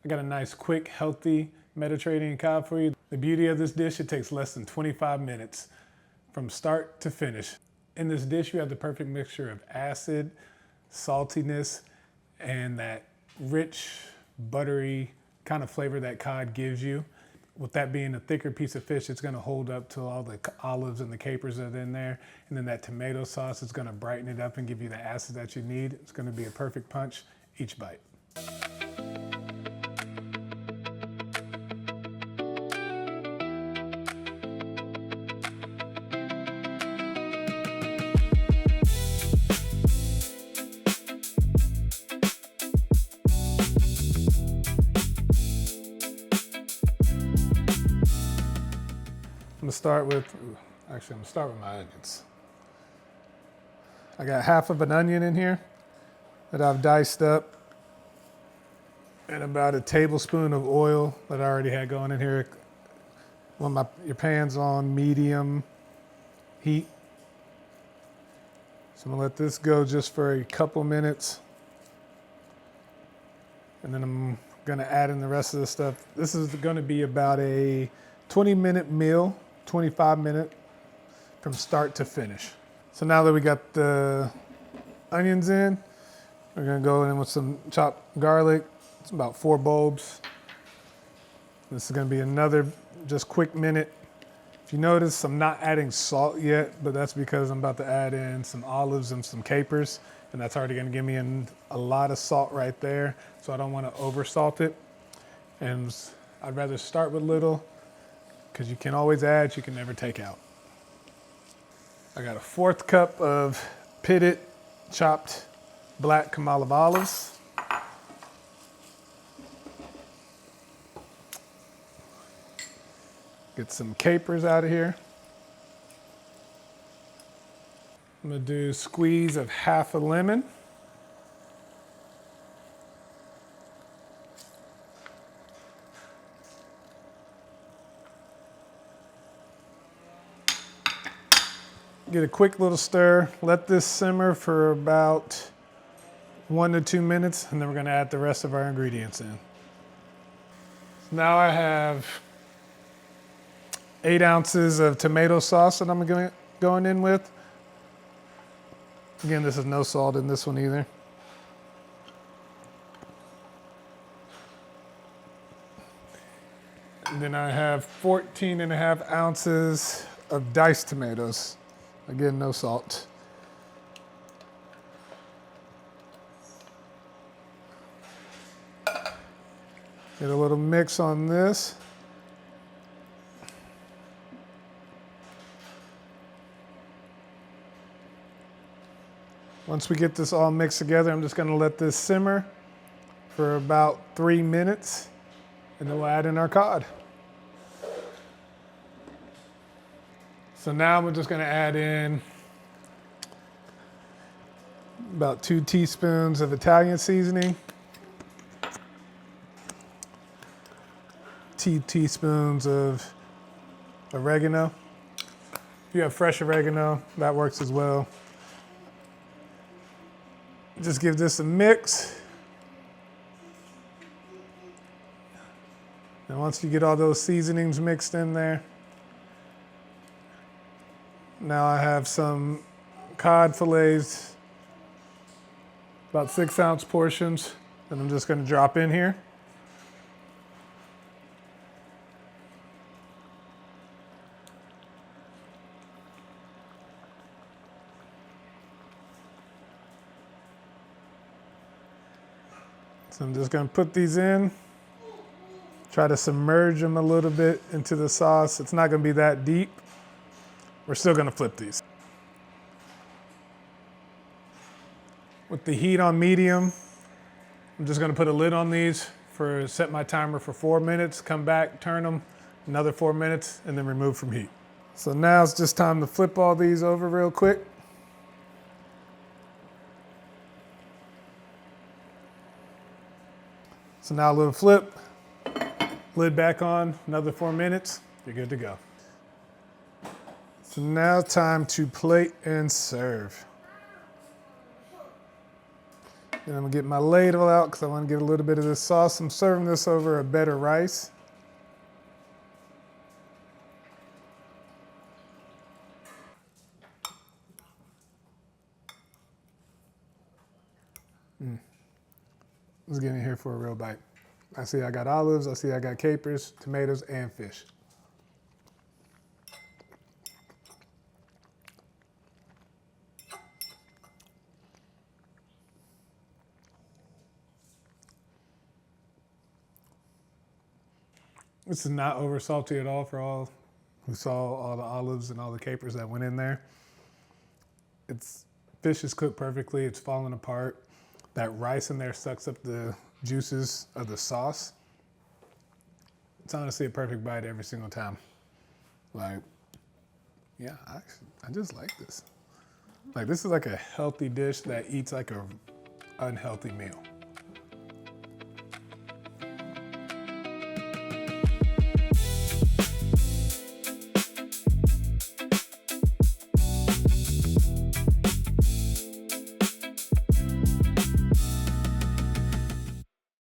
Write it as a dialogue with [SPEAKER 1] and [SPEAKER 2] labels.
[SPEAKER 1] I got a nice, quick, healthy Mediterranean cod for you. The beauty of this dish, it takes less than 25 minutes from start to finish. In this dish, you have the perfect mixture of acid, saltiness, and that rich, buttery kind of flavor that cod gives you. With that being a thicker piece of fish, it's gonna hold up to all the olives and the capers that are in there. And then that tomato sauce is gonna brighten it up and give you the acid that you need. It's gonna be a perfect punch each bite. I'm gonna start with my onions. I got half of an onion in here that I've diced up, and about a tablespoon of oil that I already had going in here. When your pan's on medium heat. So I'm gonna let this go just for a couple minutes. And then I'm gonna add in the rest of the stuff. This is gonna be about a 20-minute meal, 25-minute from start to finish. So now that we got the onions in, we're gonna go in with some chopped garlic. It's about 4 bulbs. This is gonna be another just quick minute. If you notice, I'm not adding salt yet, but that's because I'm about to add in some olives and some capers, and that's already gonna give me a lot of salt right there, so I don't wanna over salt it. And I'd rather start with little, because you can always add, you can never take out. I got a 1/4 cup of pitted, chopped black Kalamata olives. Get some capers out of here. I'm gonna do a squeeze of half a lemon. Get a quick little stir. Let this simmer for about 1 to 2 minutes, and then we're gonna add the rest of our ingredients in. Now I have 8 ounces of tomato sauce that I'm going in with. Again, this is no salt in this one either. And then I have 14.5 ounces of diced tomatoes. Again, no salt. Get a little mix on this. Once we get this all mixed together, I'm just gonna let this simmer for about 3 minutes, and then we'll add in our cod. So now we're just gonna add in about 2 teaspoons of Italian seasoning, 2 teaspoons of oregano. If you have fresh oregano, that works as well. Just give this a mix. And once you get all those seasonings mixed in there, now I have some cod fillets, about 6-ounce portions, that I'm just gonna drop in here. So I'm just gonna put these in, try to submerge them a little bit into the sauce. It's not gonna be that deep. We're still gonna flip these. With the heat on medium, I'm just gonna put a lid on these set my timer for 4 minutes, come back, turn them, another 4 minutes, and then remove from heat. So now it's just time to flip all these over real quick. So now a little flip, lid back on, another 4 minutes, you're good to go. So now time to plate and serve. And I'm gonna get my ladle out because I want to get a little bit of this sauce. I'm serving this over a bed of rice. Let's get in here for a real bite. I see I got olives, I see I got capers, tomatoes, and fish. This is not over salty at all for all who saw all the olives and all the capers that went in there. Fish is cooked perfectly, it's falling apart. That rice in there sucks up the juices of the sauce. It's honestly a perfect bite every single time. Like, yeah, I just like this. Like, this is like a healthy dish that eats like a unhealthy meal.